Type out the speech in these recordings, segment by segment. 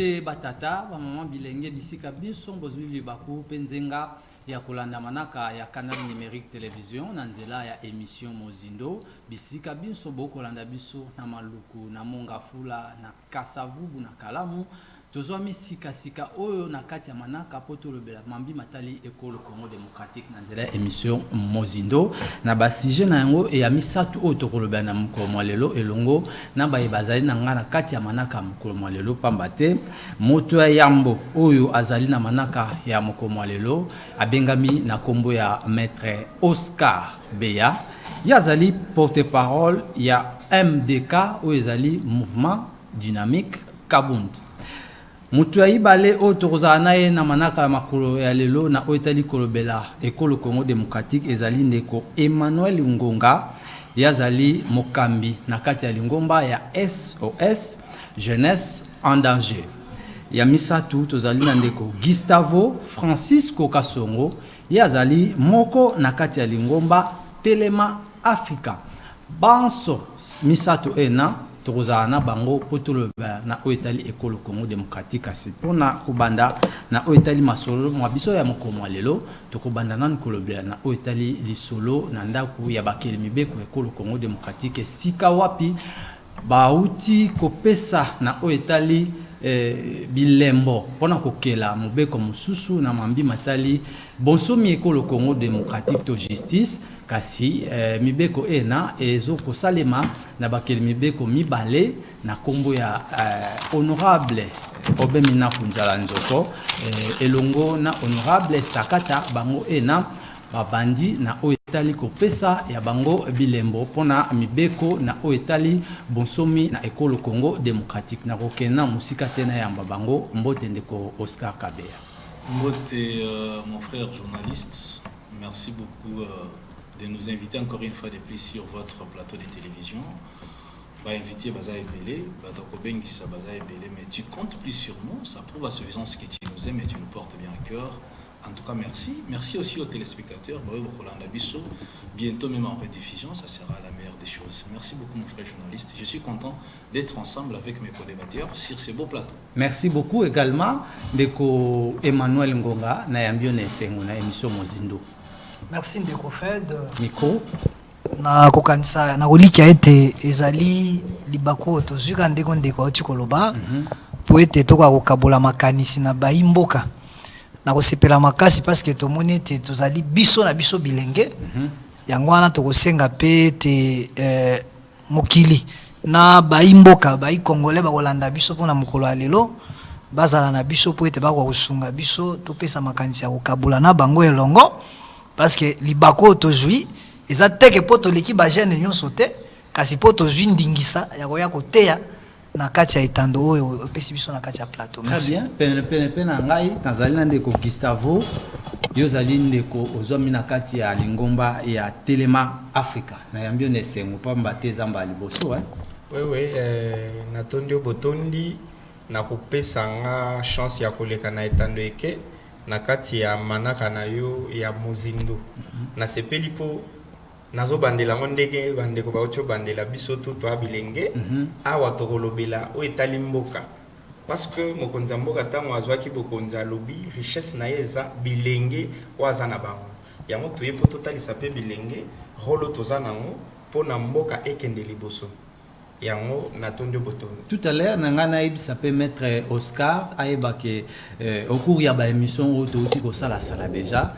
te batata ba maman bilenge bisika biso bozwi libaku penzenga ya kolanda manaka ya canal numérique télévision na nzela ya émission Mozindo bisika biso bokolanda biso na maluku na mongafula na kasavubu na kalamu tozwa misika sika oyo na kati ya manaka poto lobela mambi matali ekolo Congo démocratique na nzela ya émission Mozindo na ba sujet na yango e ya misatu oyo tokolobela na mukolo mwalelo elongo na ba bazali na ngana kati ya manaka mukolo mwalelo pamba te moto ya yambo oyo azali na manaka ya mukolo mwalelo abengami na kombo ya maître Oscar Beya yazali porte-parole ya MDK oyo ezali mouvement dynamique Kabund mutu ya ibale o tokozala naye na manaka ya makolo ya lelo na oyo etali kolobela ekolo Congo démocratique ezali ndeko Emmanuel Ngonga yazali mokambi na kati ya lingomba ya SOS jeunesse en danger ya misatu tozali na ndeko Gustavo Francisco Kasongo yazali moko na kati ya lingomba Telema Africa banso misatu ena tokozala na bango potolo na oetali ekolo Congo démocratique asi pona kubanda na oetali masolo mwa biso ya mokomo lelo tokobanda nan kolobela na oetali lisolo na ndaku ya bakeli mibeko ekolo Congo démocratique sika wapi bauti kopesa na oetali bilembo pona kokela mobeko mususu na mambi matali bonsomi ekolo Congo démocratique to justice kasi mibeko ena ezo kosalema na bakeli mibeko mibale na kombo ya honorable Obemina Kunzala Nzoko elongo na honorable Sakata bango ena babandi na oetali kopesa ya bango bilembo pona mibeko na oetali bonsomi na ekolo Congo démocratique na kokena musika tena yamba bango mbote ndeko Oscar Kabeya mbote mon frère journaliste merci beaucoup de nous inviter encore une fois de plus sur votre plateau de télévision. Va inviter Baza Ebele, Badakobengisa Baza Ebele, mais tu comptes plus sur nous, ça prouve à suffisance que tu nous aimes et tu nous portes bien à cœur. En tout cas, merci. Merci aussi aux téléspectateurs. Bientôt, même en rediffusion, ça sera la meilleure des choses. Merci beaucoup, mon frère journaliste. Je suis content d'être ensemble avec mes co-débatteurs sur ces beaux plateaux. Merci beaucoup également, Deko Emmanuel Ngonga, Nayambione Sengo, na émission Mozindo. Merci Ndeko Fed. Miko. Na kokanisa na kolika ete ezali libako tozuka ndeko ndeko otikoloba po ete toka kokabola makanisi na baimboka na kosepela makasi parce que tomoni ete tozali biso na biso bilenge yango wana tokosenga pe ete mokili na baimboka bai congolais bakolanda biso pona mokolo ya lelo bazala na biso po ete bakosunga biso topesa makanisi ya kokabola na bango elongo parce que libako tozui eza teke poto leki ba jeune nyonso te kasi poto zui ndingisa ya koya koteya na kati ya etando oyo pesi biso na kati ya plateau. Merci. Très bien. Pena ngai nazali na ndeko Gustavo yo zali ndeko ozwami na kati ya lingomba ya Telema Africa na yambio nesengo pamba te zamba liboso oui natondi botondi na kopesa nga chance ya koleka na etando eke na kati ya manaka na yo ya Mozindo na sepeli po nazo bandela ngondeke bandeko baocho bandela biso to abilenge awa tokolobela o etali mboka parce que mokonza mboka tango azwaki bokonza lobi richesse na yeza bilenge waza na bango yango toye po totalisa pe bilenge rolo toza nango po na mboka ekende liboso yango natondi botondo. Tout à l'heure nangana ibisa pe maître Oscar ayeba ke au cours ya ba émission auto ko sala déjà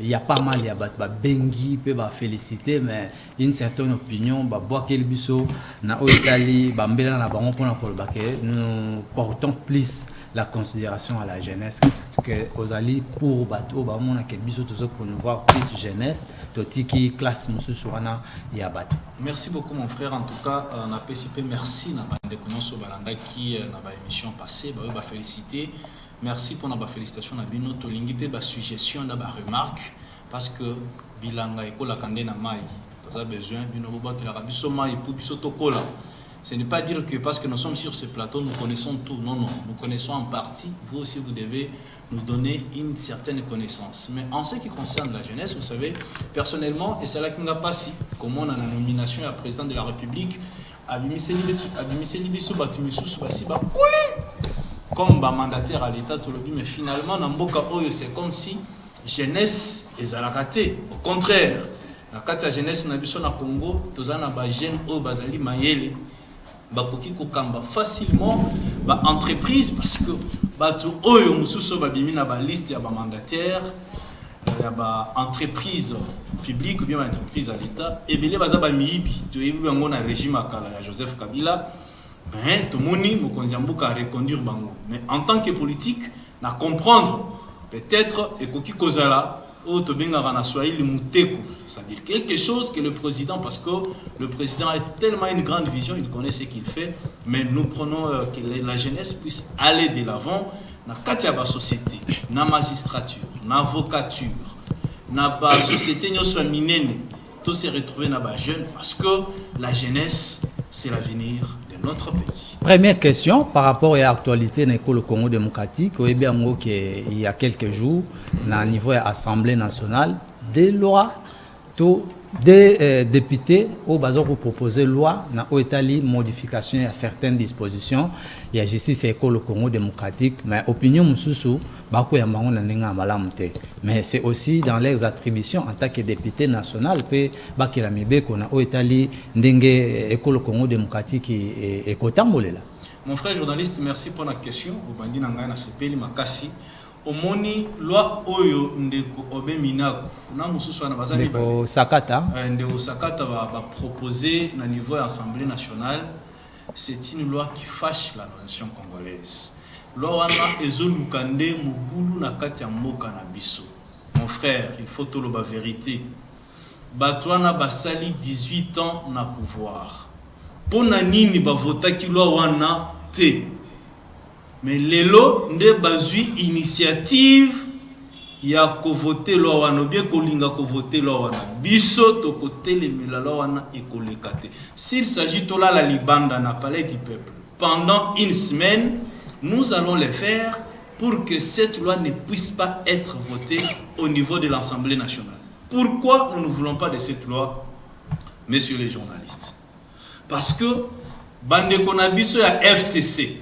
il y a pas mal ya ba bengi pe ba féliciter mais une certaine opinion ba boakel biso na Italie ba mbela na bango pona ko ba ke nous portons plus la considération à la jeunesse que aux alliés pour bateau ba mona ke biso tozo pour nous voir plus jeunesse totiki classe musu surana ya bateau. Merci beaucoup mon frère en tout cas on a participé merci na bande konoso balanda qui na ba émission passée ba féliciter merci pour na félicitations na bino to lingi pe ba suggestion na ba remarque parce que bilanga ekola kande na mai ça a besoin bino ba ki la biso mai pour biso tokola. Ce n'est pas dire que parce que nous sommes sur ce plateau, nous connaissons tout. Non, non, nous connaissons en partie. Vous aussi, vous devez nous donner une certaine connaissance. Mais en ce qui concerne la jeunesse, vous savez, personnellement, et c'est là qu'il n'a pas si, comme on a la nomination à président de la République, comme mandataire à l'état tout le mais finalement na mboka oyo c'est comme si jeunesse ezalakate. Au contraire, na kati ya jeunesse na biso na Congo tozana ba jeune oyo bazali mayele bakoki kokamba facilement ba entreprise parce que bato oyo mususu babimi na ba liste ya ba mandataire ya ba entreprise publique ou bien ba entreprise à l'état et belé baza ba miyibi to yebi bango na régime akala ya Joseph Kabila ben to moni mokonzi mbuka reconduire bango mais en tant que politique na comprendre peut-être ekoki kozala o to bengara na Swahili muteko, c'est-à-dire quelque chose que le président, parce que le président a tellement une grande vision, il connaît ce qu'il fait, mais nous prenons que la jeunesse puisse aller de l'avant na kati ya société, na magistrature, na avocature, na société nyonso minene, tout se retrouver na ba jeune parce que la jeunesse c'est l'avenir de notre pays. Première question par rapport à l'actualité dans le Congo démocratique. Il y a quelques jours, au niveau de l'Assemblée nationale, des lois, des députés ont proposé une loi dans l'Italie, modification à certaines dispositions. Il y a justice et le Congo démocratique, mais opinion mususu, mais c'est aussi dans leurs attributions en tant que député national que le Congo démocratique est Mon frère journaliste, merci pour la question. Omoni loi oyo ndeko obeminaku na mususu na bazali ndeko sakata va proposer na niveau de l'Assemblée nationale. C'est une loi qui fâche la nation congolaise. Loi wana ezolukande mubulu na kati ya mboka na biso. Mon frère, il faut tout le la vérité. Batwana basali 18 ans na pouvoir. Pona nini ba votaki loi wana te. Mais lelo nde bazui initiative ya ko voter loi wana bien ko linga ko voter loi wana biso to ko telemela loi wana ekolekate. S'il s'agit de la libanda na palais du peuple pendant une semaine, nous allons le faire pour que cette loi ne puisse pas être votée au niveau de l'Assemblée nationale. Pourquoi nous ne voulons pas de cette loi, messieurs les journalistes? Parce que bande konabiso ya FCC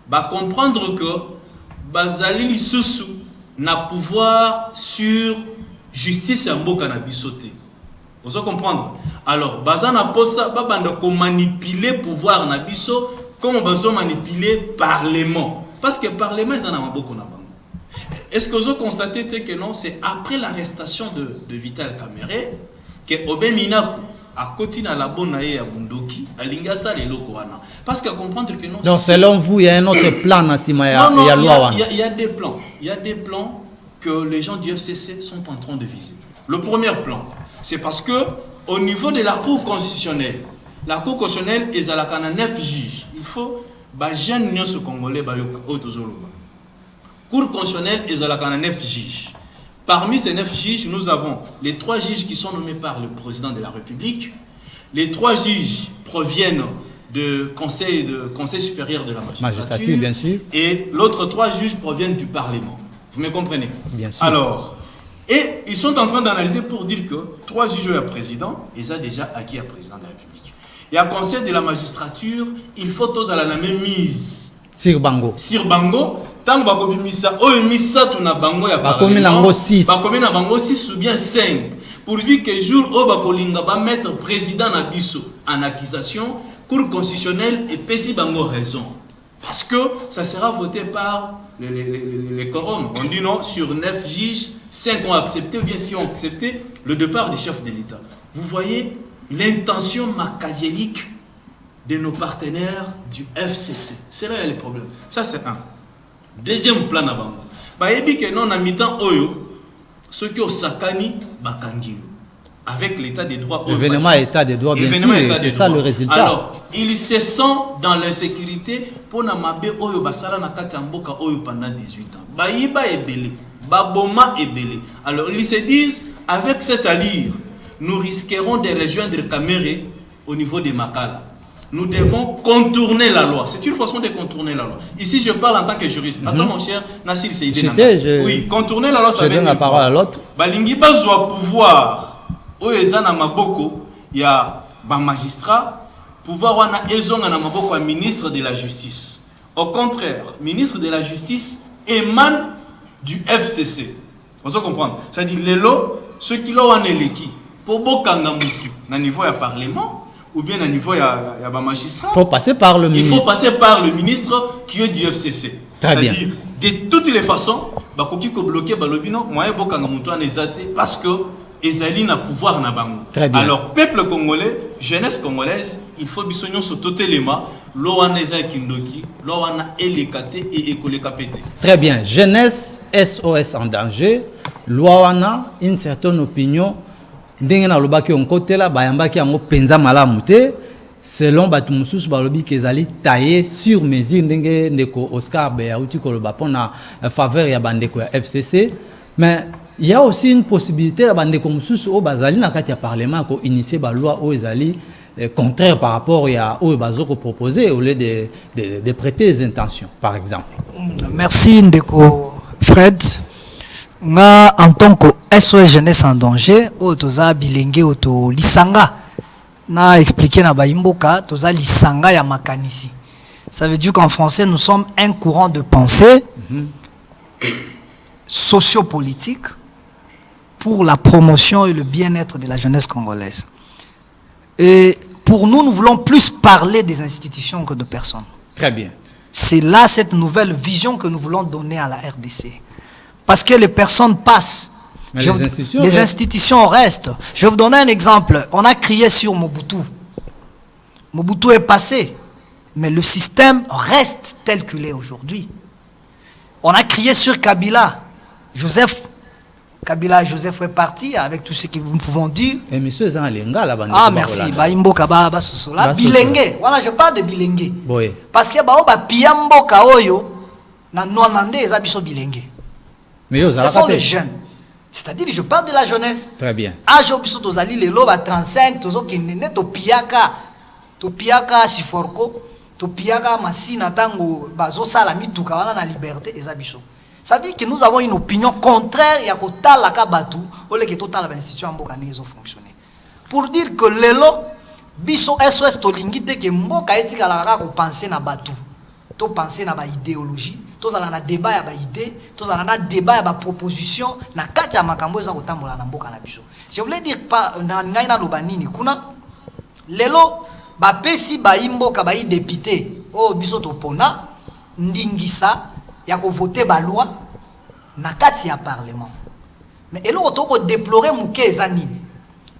va comprendre que bazali lisusu na pouvoir sur justice en mboka na bisoté. Vous comprendre? Alors bazana posa ba bande ko manipuler pouvoir na biso comme bazo manipuler parlement parce que parlement ils en a beaucoup na bango. Est-ce que vous constatez que non, c'est après l'arrestation de Vital Kamerhe que Obemina à côté de la bonne à Bundoki, à Lingasa les locaux. Parce qu'à comprendre que non. Donc selon vous, il y a un autre plan à Simaya. Il y a des plans. Il y a des plans que les gens du FCC sont en train de viser. Le premier plan, c'est parce que au niveau de la Cour constitutionnelle, la Cour constitutionnelle est à la 9 juges. Il faut que jeunes nyonso congolais autozoloba. Cour constitutionnelle est à la 9 juges. Parmi ces 9 juges, nous avons les 3 juges qui sont nommés par le président de la République. Les 3 juges proviennent du Conseil supérieur de la magistrature, bien sûr. Et l'autre 3 juges proviennent du Parlement. Vous me comprenez? Bien sûr. Alors, et ils sont en train d'analyser pour dire que 3 juges et un président, ils ont déjà acquis un président de la République. Et à Conseil de la magistrature, il faut tous à la même mise. Sur Bango. Sur Bango. Tant que vous avez mis ça, tu as bango ya bakomi nango 6. Bakomi na bango 6 ou bien 5. Pourvu que jour où bakolinga ba mettre président na biso en accusation, Cour constitutionnelle et pesi bango raison. Parce que ça sera voté par les quorums. On dit non, sur 9 juges, 5 ont accepté ou bien 6 ont accepté le départ du chef de l'État. Vous voyez l'intention machiavélique de nos partenaires du FCC. C'est là le problème. Ça c'est un. Deuxième plan à bango. Bah ebi que non na mitan oyo ceux qui ont sakani bakangi avec l'état des droits. Événement état des droits bien sûr, c'est ça le résultat. Alors, ils se sont dans l'insécurité pour na mabe oyo basala na kati mboka oyo pendant 18 ans. Ba yiba ebele, ba boma ebele. Alors ils se disent avec cette allure, nous risquerons de rejoindre Kamerhe au niveau de Makala. Nous devons contourner la loi. C'est une façon de contourner la loi. Ici, je parle en tant que juriste. Attends, mon cher Nassir Seydé. Oui, contourner la loi, ça veut dire. Je donne la parole à l'autre. Balingi bazwa pouvoir. Oezana maboko, il y a un magistrat. Pouvoir wana ezonga na maboko à ministre de la justice. Au contraire, ministre de la Justice émane du FCC. Vous comprenez? C'est-à-dire, les lots, ceux qui l'ont en éleki, pour Bokanga Moutu, au niveau du Parlement, ou bien au niveau du magistrat. Il faut passer par le ministre. Il faut passer par le ministre qui est du FCC. C'est-à-dire, de toutes les façons, bakoki ko bloquer balobino, moyen Bokanga Moutu en ezate, parce que ezali na pouvoir na bango. Très bien. Alors, peuple congolais, jeunesse congolaise, il faut bisognon sur tout élément, loana eza kindoki, loana elekate et ekolekapete. Très bien. Jeunesse SOS en danger, loana une certaine opinion, ndenge na lobaki on côté là, bayambaki yango penza malamu te, selon batu mususu balobi kezali taillé sur mesure ndenge ndeko Oscar Beauti koloba pona faveur ya bandeko ya FCC, mais il y a aussi une possibilité la bande comme sous au bazali na kati ya parlement ko initier ba loi au ezali contraire par rapport à au bazoko proposer au lieu de prêter des intentions par exemple. Merci ndeko Fred. Nga en tant que SOS jeunesse en danger o toza bilenge o to lisanga na expliquer na baimboka toza lisanga ya makanisi. Ça veut dire qu'en français nous sommes un courant de pensée sociopolitique pour la promotion et le bien-être de la jeunesse congolaise. Et pour nous, nous voulons plus parler des institutions que de personnes. Très bien. C'est là cette nouvelle vision que nous voulons donner à la RDC. Parce que les personnes passent. Mais les institutions restent. Je vais vous donner un exemple. On a crié sur Mobutu. Mobutu est passé. Mais le système reste tel qu'il est aujourd'hui. On a crié sur Kabila. Kabila Joseph est parti avec tout ce que nous pouvons dire. Et monsieur Zangalenga là-bas. Ah merci. Baimboka ba sosola. Bilenge. Voilà, je parle de bilenge. Oui. Parce que ba piamboka oyo na noanande ezabiso bilenge. Mais ce sont les jeunes. C'est-à-dire je parle de la jeunesse. Très bien. Âge obiso tozali lelo ba 35 tozo kinene to piaka siforko to piaka masina tango bazo sala mituka wana na liberté ezabiso. Ça veut dire que nous avons une opinion contraire à kota la kabatu au lieu que total l'institution mboka nezo fonctionner. Pour dire que lelo biso SOS to lingite que mboka etika la ko penser na batu. To penser na ba idéologie, to za na débat ya ba idée, to za na débat ya ba proposition na kati ya makambo za kotambola na mboka na biso. Je voulais dire pas na ngai na lobanini kuna lelo ba pesi ba imboka ba député o biso to pona ndingisa ya ko voter ba loi na kati ya parlement. Mais eloko to ko déplorer muke ezanini.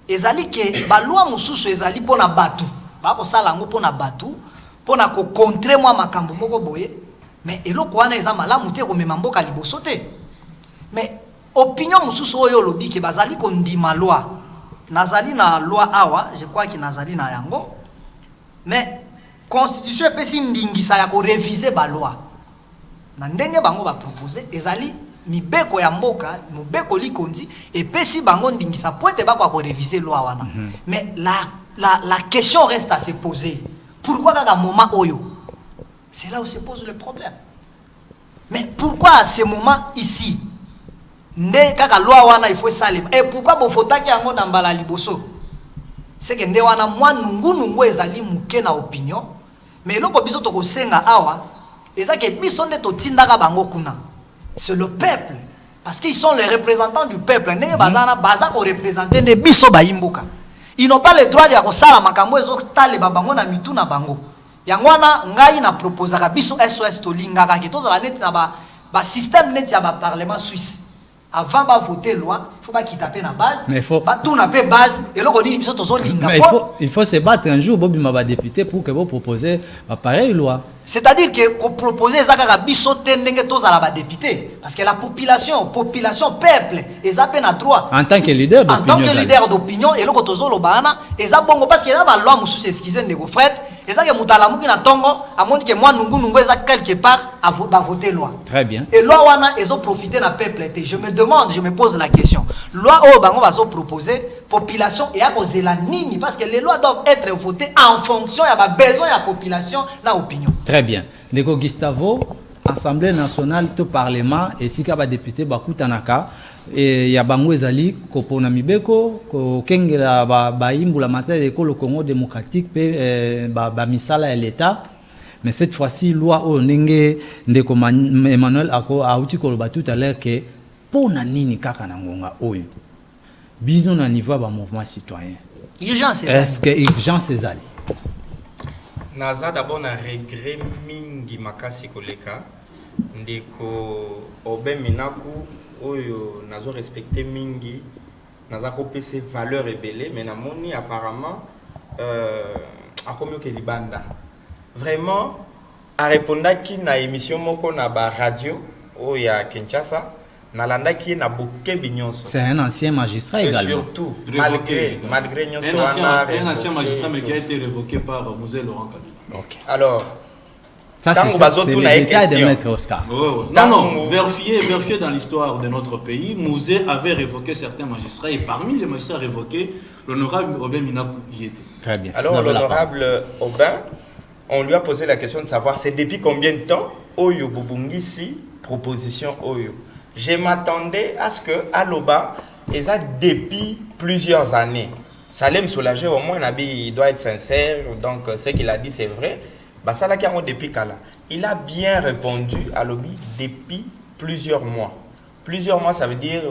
Ezali ke ba loi mususu ezali pona batu. Ba ko sala ngo pona batu, pona ko contrer moi makambo moko boye. Mais eloko wana eza malamu te ko mema mboka liboso te. Mais opinion mususu oyo lobi ke bazali ko ndima loi. Nazali na loi awa, je crois que nazali na yango. Mais constitution pesi ndingisa ya ko réviser ba loi. Na ndenge bango ba proposer ezali mibeko ya mboka mobeko likonzi et pesi bango ndingisa poete ba ko réviser loi wana. Mais la question reste à se poser. Pourquoi dans un moment oyo? C'est là où se pose le problème. Mais pourquoi à ce moment ici nde kaka loi wana il faut salim et pourquoi bo fotaki yango na mbala liboso? C'est que nde wana mwa nungu ezali muke na opinion mais loko biso to ko senga awa c'est le peuple parce qu'ils sont les représentants du peuple. Ils n'ont pas le droit de kosala makambo ezostale babango na mitu na bango. Yangwana ngai na proposaka biso SOS to lingaka ke tozala net na ba système net ya ba parlement suisse. Avant de voter loi, il faut pas quitter na base. Mais il faut pas tout na base et là on dit biso tozo linga. Il faut se battre un jour bobi maba député pour que vous proposez pareille loi. C'est-à-dire que qu'on proposer ça kaka biso tendenge tozala ba député parce que la population peuple eza pe na droit en tant que leader d'opinion et là ko tozo lobana eza bongo parce que eza ba loi mususu excusez ndeko Fred eza ke mutala muki na tongo amoni ke moi nungu eza quelque part à voter loi. Très bien. Et loi wana ezo profiter na peuple. Je me pose la question. Loi o bango va so proposer population et à cause la nini parce que les lois doivent être votées en fonction ya ba besoin ya population na opinion. Très bien. Ndeko Gustavo, Assemblée nationale to parlement et si ka ba député ba kutanaka et ya bango ezali ko pona mibeko ko kengela ba imbula matériel ko le Congo démocratique pe ba misala ya l'état. Mais cette fois-ci, loi au ndenge ndeko Emmanuel Ako a outi koloba tout à l'heure que pour nini kaka na ngonga oyo. Bino na niveau ba mouvement citoyen. Urgence est-ce que urgence ezali? Naza d'abord na regret mingi makasi koleka ndeko Oben Minaku oyo nazo respecter mingi naza kopese valeur ebele mais namoni apparemment akomi ke libanda vraiment a répondaki na émission moko na ba radio o ya Kinshasa nalandaki na bokebi nyonso. C'est un ancien magistrat également. Surtout malgré nyonso un ancien magistrat mais qui a été révoqué par Mosé Laurent Kabila. OK. Alors ça c'est le détail de Maître Oscar. Non, vérifié dans l'histoire de notre pays, Mosé avait révoqué certains magistrats et parmi les magistrats révoqués, l'honorable Oben Minaku y était. Très bien. Alors l'honorable Oben, on lui a posé la question de savoir c'est depuis combien de temps Oyo Bobungisi proposition Oyo. Je m'attendais à ce que Aloba et ça depuis plusieurs années. Ça allait me soulager au moins, Nabi il doit être sincère, donc ce qu'il a dit c'est vrai. Basala qui a depuis Kala. Il a bien répondu à Lobi depuis plusieurs mois. Plusieurs mois, ça veut dire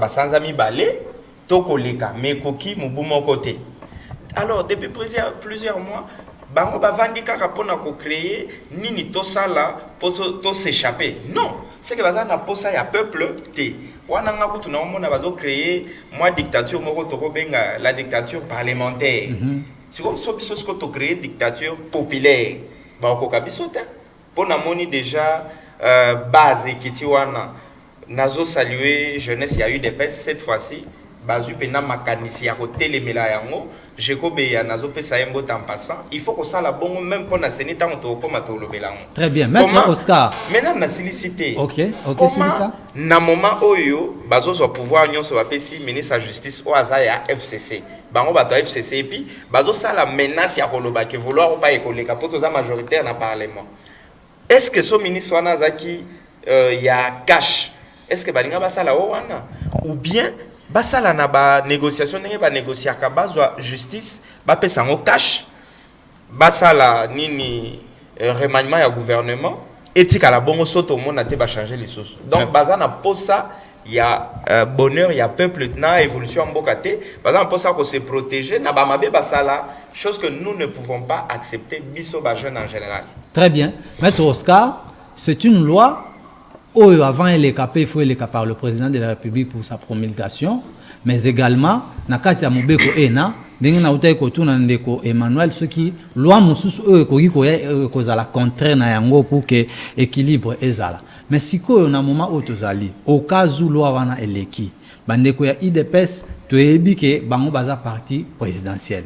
sans ami balé, toko leka, mais koki mubumo côté. Alors depuis plusieurs mois, bango bavandi kaka pona ko créer nini to sala pour to s'échapper. Non, c'est que bazana posa ya peuple té. Wana nga kutu na omona bazo créer moi dictature moko to benga la dictature parlementaire. C'est comme ça que tu crées une dictature populaire. Pour namoni déjà base qui tiwana nazo saluer jeunesse il y a eu des pestes cette fois-ci bazu pena makanisi ya kotelemela yango jekobe ya nazo pesa yembo en passant il faut que ça la bon même pour na senita on to koma to lobelango. Très bien. Maître Oscar. Maintenant na silicité. OK, c'est ça. Na moment oyo bazo so pouvoir nyonso ba pesi ministre de justice o aza ya FCC. Bango bato FCC et puis bazo ça la menace ya koloba que vouloir pas écoleka pour tous majoritaire na parlement. Est-ce que ce ministre wana zaki ya cash? Est-ce que balinga basala o wana ou bien basala na ba négociation ndenge ba négocier ka bazwa justice ba pesa ngo cash basala nini remaniement ya gouvernement etika la bongo soto mona te ba changer les choses. Donc bazana posa il y a bonheur, il y a peuple, il y a évolution en Bokate. Par exemple, pour ça qu'on se protéger, na ba mabe basala, chose que nous ne pouvons pas accepter, biso ba jeune en général. Très bien. Maître Oscar, c'est une loi où avant elle est capée, il faut elle est par le président de la République pour sa promulgation, mais également nakati ya mobeko ena ndenge na utai ko tuna ndeko Emmanuel ce qui loi mususu ko za la contraire na yango pour que équilibre ezala. Mais si ko na moment otozali au cas où loi wana eleki bandeko ya IDPS to yebi ke bango baza parti présidentiel.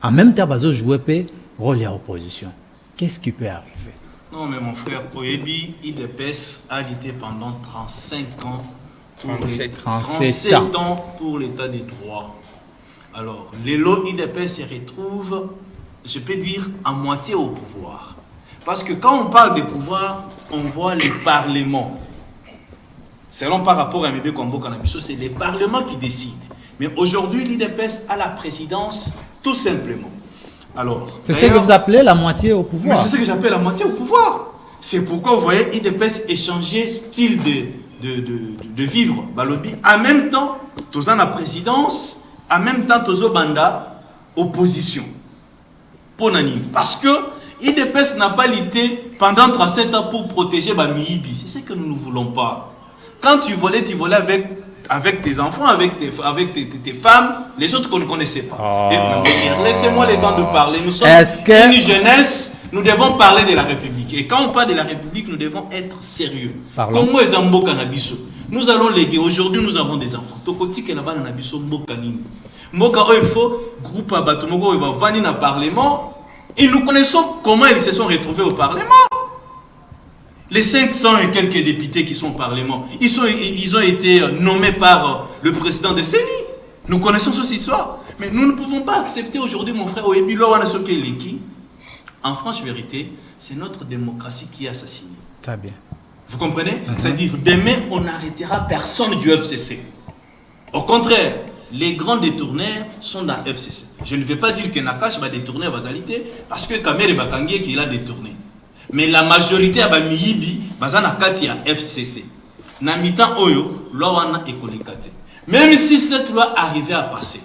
En même temps bazo jouer pe rôle ya opposition. Qu'est-ce qui peut arriver? Non, mais mon frère, Oyebi, IDPS a lutté pendant 35 ans pour 37 ans pour l'état des droits. Alors, les lots IDPS se retrouvent, je peux dire, à moitié au pouvoir. Parce que quand on parle de pouvoir, on voit le Parlement. Selon par rapport à Mbebe Kombo Kanabiso, c'est le Parlement qui décide. Mais aujourd'hui, l'IDPS a la présidence, tout simplement. Alors, c'est ce que vous appelez la moitié au pouvoir. Mais c'est ce que j'appelle la moitié au pouvoir. C'est pourquoi vous voyez IDPS échanger style de vivre. Balobi, en même temps, tous en la présidence, en même temps, tous au banda, opposition. Pour Nani. Parce que IDPS n'a pas lutté pendant 37 ans pour protéger Bamiibi. C'est ce que nous ne voulons pas. Quand tu volais avec tes enfants, avec tes femmes, les autres qu'on ne connaissait pas. Oh. Laissez-moi le temps de parler. Nous sommes une jeunesse, nous devons parler de la République. Et quand on parle de la République, nous devons être sérieux. Comment est Zambo Kanabiso? Nous allons léguer. Aujourd'hui, nous avons des enfants. Tokoti Kenaba Nanabiso Mbokanini. Mboka il faut groupe à Batumoko, il va venir dans le Parlement. Et nous connaissons comment ils se sont retrouvés au Parlement. Les 500 et quelques députés qui sont au Parlement, ils ont été nommés par le président de CENI. Nous connaissons cette histoire. Mais nous ne pouvons pas accepter aujourd'hui, mon frère, en franche vérité, c'est notre démocratie qui est assassinée. Très bien. Vous comprenez? C'est-à-dire, demain, on n'arrêtera personne du FCC. Au contraire, les grands détourneurs sont dans FCC. Je ne vais pas dire que Nakash va détourner Bazalité parce que Kamere Bakangie qui l'a détourné. Mais la majorité à Bamiyibi, Bazana Kati à FCC. Namitan Oyo, loi wana ekolikate. Même si cette loi arrivait à passer,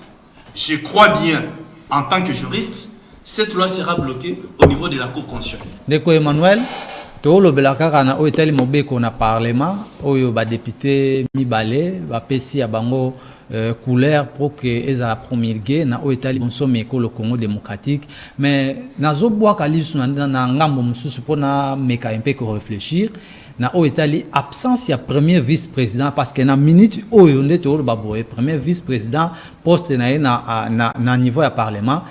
je crois bien, en tant que juriste, cette loi sera bloquée au niveau de la Cour constitutionnelle. Deko Emmanuel, tolobela kaka na oyo etali mobeko na parlement oyo ba député mibale ba pesi ya bango couleur pour que eza promulguer na oyo etali nsome ko le Congo démocratique, mais nazo bwa kalisu na ngambo mususu pona meka un peu ko réfléchir na oyo etali absence ya premier vice-président parce que na minute oyo nde to ba boye premier vice-président poste na niveau ya parlement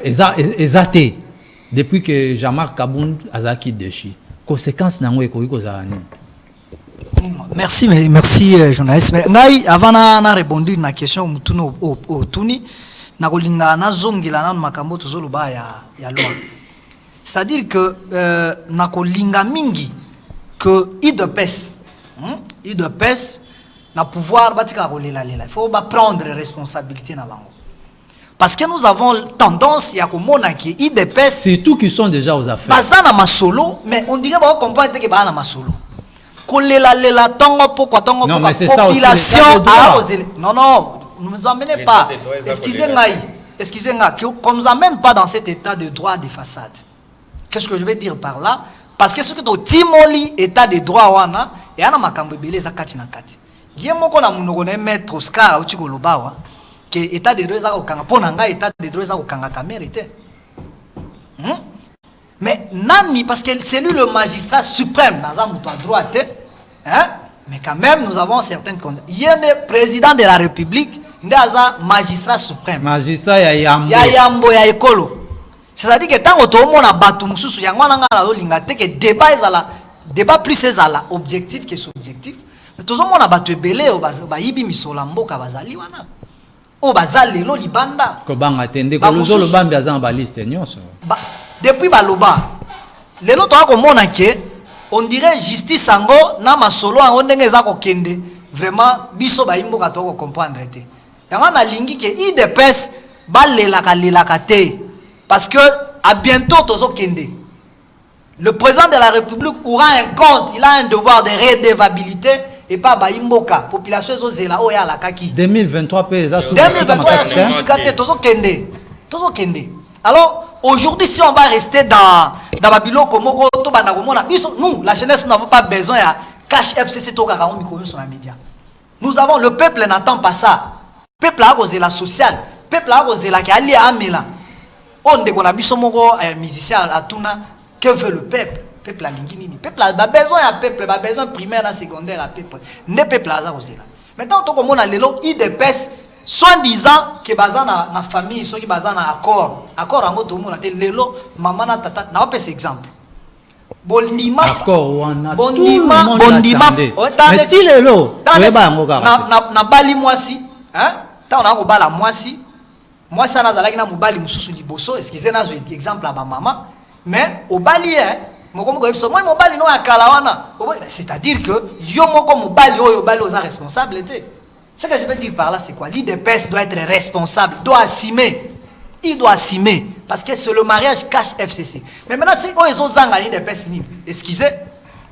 ezate depuis que Jean-Marc Kabound azaki deshi. Conséquence nango ekoki kozala nini? Merci journaliste. Mais ngai avant na répondre na question mutuno o tuni na kolinga na zongela na makambo tozoloba ya loi. C'est-à-dire que na kolinga mingi que IDPS na pouvoir batika kolela lela. Il faut prendre responsabilité na bango. Parce que nous avons tendance à comprendre que IDPS surtout qui sont déjà aux affaires. Bazana masolo, mais on dirait qu'on comprend que bazana masolo. Kolela tongo pourquoi tongo pour la population a osé. Non, ne nous emmenez pas. Excusez-moi, qu'on nous amène pas dans cet état de droit de façade. Qu'est-ce que je veux dire par là? Parce que ce que tu timoli état de droit wana et ana makambo belé za kati na kati. Yemoko na munoko na maître Oscar Auchiko Lobawa que état de droit za okanga pona nga état de droit za okanga kamera était. Mais nani parce que c'est lui le magistrat suprême dans un mouton droit hein? Mais quand même nous avons certaines conditions. Il y a le président de la République ndaza magistrat suprême. Magistrat ya Yambo. Ya Yambo ya Ekolo. C'est-à-dire que tant que on a battu mususu yango nanga la linga te que débat plus ezala objectif que subjectif. Mais tout on a battu belé ba yibi misola mboka bazali wana. O bazali lo libanda. Ko banga tende ko lozo lo bambi azan ba liste nyonso. Depuis baloba lelo to akomona ke on dirait justice sango na masolo ango ndenge eza ko kende vraiment biso ba imboka to ko comprendre te. Yango na lingi ke IDPS ba lelaka te. Parce que à bientôt tozo kende. Le président de la République aura un compte, il a un devoir de redevabilité et pas baimboka population ezozela oya la kaki. 2023 pesa sous 2023 tozo kende. Alors aujourd'hui si on va rester dans babilo komoko to bana komona biso nous la jeunesse n'avons pas besoin ya cash FCC to kaka on mikoyo sur la média. Nous avons le peuple n'attend pas ça. Peuple a causé la sociale, peuple a causé la qui ali amela. On de kona biso moko musicien atuna que veut le peuple peuple a lingini peuple a besoin ya peuple a besoin primaire et secondaire à peuple ne peuple a kozela maintenant to komona lelo IDPS soi-disant que bazana na famille ceux qui bazana accord ango to mona te lelo maman na tata na opes exemple bondima accord wana bondima mais ti lelo toyeba yango kaka na bali mwasi hein ta na ko bala mwasi moi ça n'a zalaki na mobali mususu liboso excusez na zo exemple à ba maman mais au bali moko moko ebiso moi mobali no akala wana c'est-à-dire que yo moko mobali oyo bali oza responsable té. Ce que je veux dire par là c'est quoi? L'IDPS doit être responsable, doit assumer. Il doit assumer parce que c'est le mariage cache FCC. Mais maintenant c'est eux ils ont zanga l'IDPS ni. Excusez,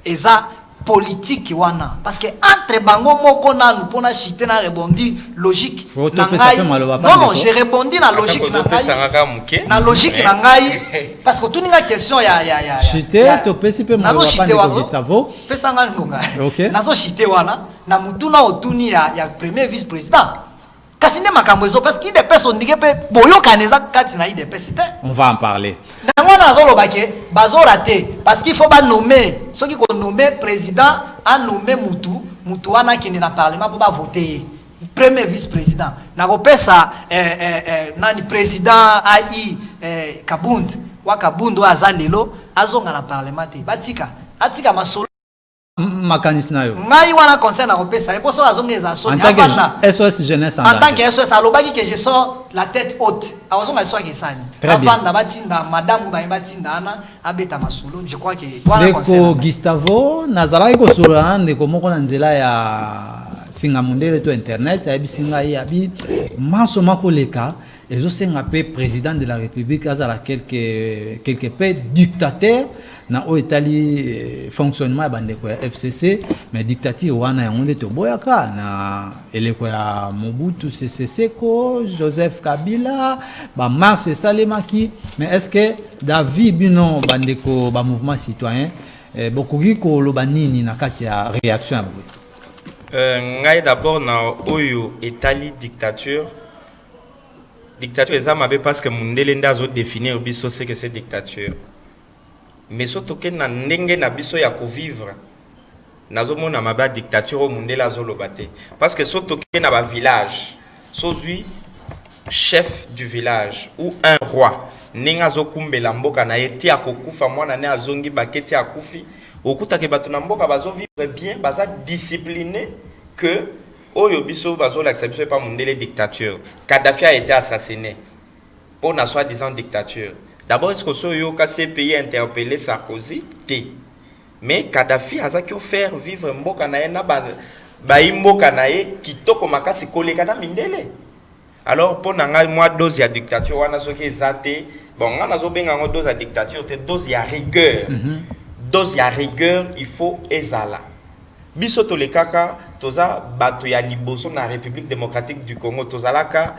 eza politique wana parce que entre bango moko na nous pona chiter na rebondi logique na ngai. Non j'ai rebondi na logique na ngai na logique na ngai parce que tout ninga question ya chiter to pesi pe maloba pa Gustavo pesa nga ngonga OK nazo chiter wana na mutuna otuni ya premier vice président kasi ne makambo ezo parce que IDPS on dit que boyo kaneza kati na IDPS te on va en parler. Nango na zolo bake bazo raté parce qu'il faut pas nommer ceux qui qu'on nommer président a nommé mutu wana qui na parlement pour pas voter premier vice-président na kopesa nani président AI Kabound wa Kabound azalelo azonga na parlement te batika atika masolo makanisi nayo ngai wana conseil na kopesa et pour ça azongeza so en tant que SOS jeunesse en tant que SOS alobaki que je sors la tête haute azonga so ke sani avant na batinda madame ba batinda ana abeta masolo je crois que wana conseil Gustavo nazalaki ko sura ndeko moko na nzela ya singa mondele to internet abi singa yabi maso makoleka ezo senga pe président de la République azala quelque peu dictateur na o etali fonctionnement ya bandeko ya FCC mais dictature wana yango nde toboyaka na eleko ya Mobutu Sese Seko Joseph Kabila ba Marx esalemaki mais est-ce que David bino bandeko ba mouvement citoyen bokoki koloba nini na kati ya réaction ya boye ngai d'abord na oyo etali dictature eza mabe parce que mundele ndazo définir biso ce que c'est dictature mais surtout que na ndenge na biso ya ko vivre nazo mona mabe dictature au mundele azoloba te parce que surtout que na ba village sozui chef du village ou un roi ninga zo kumbela mboka na eti akokufa mwana ne azongi baketi akufi okuta ke bato na mboka bazo vivre bien baza discipliné que oyo biso bazo l'accepter pas mundele dictature. Kadhafi a été assassiné pour na soi-disant dictature. D'abord est-ce que soyo ka CPI interpellé Sarkozy té. Mais Kadhafi a qui faire vivre mboka na na ba imboka na ye kitoko makasi koleka na mindele. Alors pour nanga moi dose ya dictature wana soki ezate bon ngana zo benga ngo dose ya dictature te dose ya rigueur. Dose ya rigueur il faut ezala. Biso to le kaka toza bato ya liboso na République démocratique du Congo tozalaka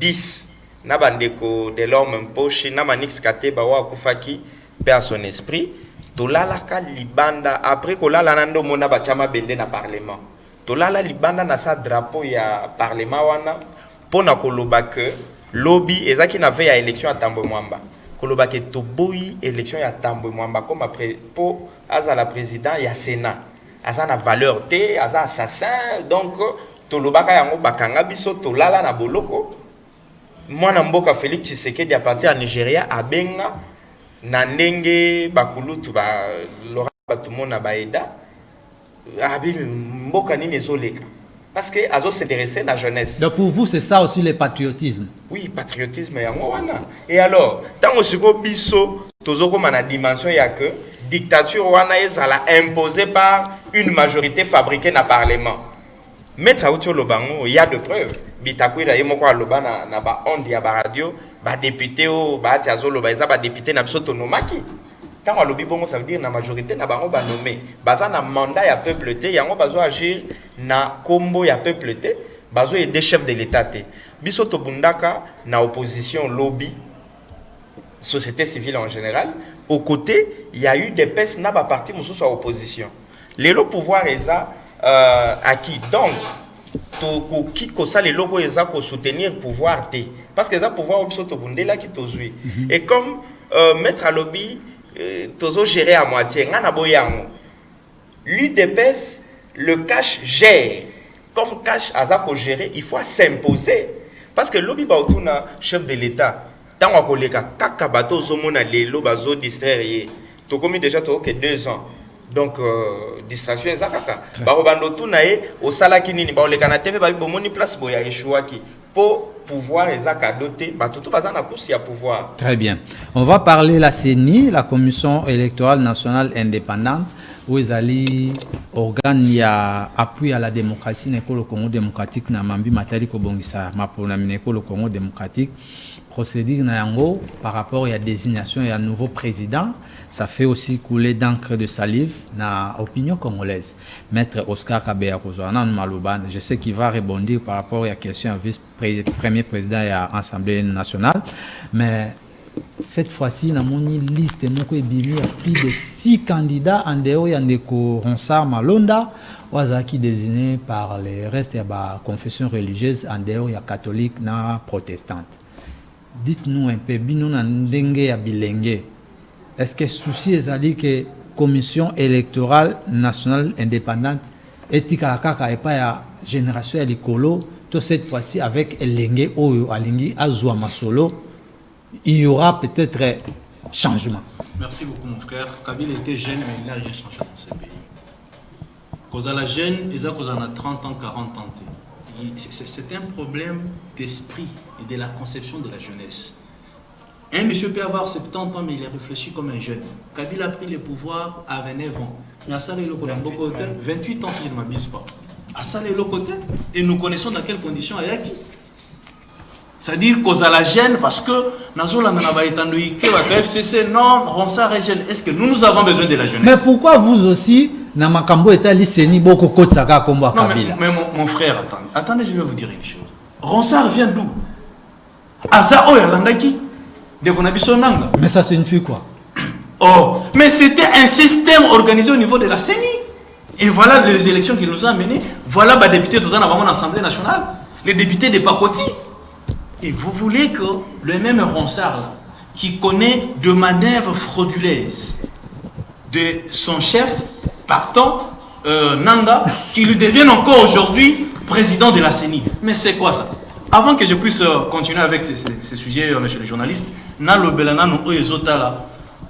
10 na bandeko de l'homme mpoche na Manix Kateba wa kufaki perd son esprit tolalaka libanda après kolala nando mona bachama bende na parlement tolala libanda na sa drapeau ya parlement wana pona koloba que lobby ezaki na veille ya élection à Tambwe Mwamba koloba ke toboyi élection ya Tambwe Mwamba comme après pour azala président ya Sénat azana valeur te aza assassin donc tolobaka yango bakanga biso tolala na boloko mwana mboka Félix Tshisekedi a parti à Nigeria abenga na ndenge bakulutu ba Laurent Batumona baeda abi mboka nini ezoleka parce que azo s'intéresser na jeunesse. Donc pour vous c'est ça aussi le patriotisme. Oui, patriotisme yango wana. Et alors tango siko biso tozoko na dimension ya que dictature wana ezala imposée par une majorité fabriquée na parlement. Maître Aoutio Lobango, il y a de preuves. Bitakwira yemoko aloba na ba onde ya ba radio, ba député o ba tiazo loba eza ba député na biso tonomaki. Tant alobi bongo ça veut dire na majorité na bango ba nommé. Baza na mandat ya peuple te, yango bazo agir na kombo ya peuple te, bazo aider chef de l'état te. Biso to bundaka na opposition lobby, société civile en général. Au côté, il y a eu des pèses na ba parti mususu soit opposition. Le pouvoir eza acquis. Donc, qui kosa les logos eza ko soutenir pouvoir te. Parce que eza pouvoir biso to bundela ki tozui. Et comme maître à lobby tozo gérer à moitié ngana boyango. L'UDPS le cash gère. Comme cash aza ko gérer, il faut s'imposer. Parce que lobby ba otuna chef de l'état tant à koleka kaka bato zomona lelo bazo distraire to komi déjà to que 2 ans donc distraction ezakaka ba robando tunae au salaki nini ba oleka na TV ba bomoni place boya échouaki pour pouvoir ezaka doté bato to bazana course ya pouvoir. Très bien, on va parler la CENI, la commission électorale nationale indépendante où ezali organe ya appui à la démocratie na le Congo démocratique na mambi matali ko bongisa mapona mineko le Congo démocratique. Procédure na yango par rapport à la désignation et un nouveau président, ça fait aussi couler d'encre de salive na opinion congolaise. Maître Oscar Kabea Kozwana Maloban, je sais qu'il va rebondir par rapport à la question du vice-premier président de l'Assemblée nationale, mais cette fois-ci, dans mon liste, il y a plus de 6 candidats en dehors de Ronsard Malonda, qui désignés par les restes de la confession religieuse en dehors de catholique et protestante. Dites-nous un peu, est-ce que le souci est dit que la commission électorale nationale indépendante est à la génération écolo, cette fois-ci avec Elenge Oyo Alingi Azwa Masolo, il y aura peut-être changement. Merci beaucoup mon frère. Kabila était jeune mais il n'a rien changé dans ce pays. Quand on est jeune, ils ont 30 ans, 40 ans. C'est un problème d'esprit et de la conception de la jeunesse. Un monsieur peut avoir 70 ans, mais il est réfléchi comme un jeune. Kabila a pris le pouvoir à 29 ans. Il a 28 ans si je ne m'abuse pas. à ça les côté et nous connaissons dans quelles conditions il y a qui. C'est-à-dire qu'aux à la gêne parce que FCC non, Ronsard est jeune. Est-ce que nous avons besoin de la jeunesse? Mais pourquoi vous aussi, dans Makambo et Seni, beaucoup de Kotsaka Komba Kabila? Mais mon frère, attendez, je vais vous dire une chose. Ronsard vient d'où? Aza Oyalandaki de Konabisonanga. Mais ça signifie quoi? Oh, mais c'était un système organisé au niveau de la CENI. Et voilà les élections qui nous ont menés. Voilà les députés tous en avant l'Assemblée nationale. Les députés de Pakoti. Et vous voulez que le même Ronsard, là, qui connaît de manœuvres frauduleuses de son chef partant, Nanga, qui lui devienne encore aujourd'hui président de la CENI. Mais c'est quoi ça? Avant que je puisse continuer avec ces sujets, monsieur le journaliste,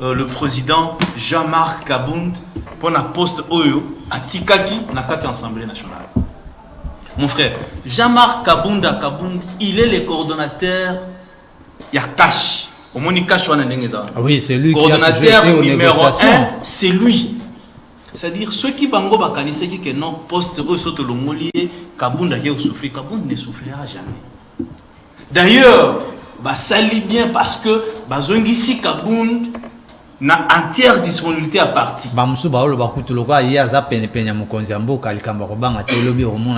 le président Jean-Marc Kabound pour un poste Oyo à Tikaki, dans la Assemblée nationale. Mon frère, Jean-Marc Kabound, il est le coordonnateur, il y a Cash. Oui, c'est lui coordonnateur qui a toujours été aux numéro 1, négociations. c'est lui. C'est-à-dire, ceux qui bango bakanise qui que non, poste Oyo Soto Lomolier, Kabound a souffrir, Kabound ne souffrira jamais. D'ailleurs, ça lit bien parce que Bazongisi Kabound na entière disponibilité à partir.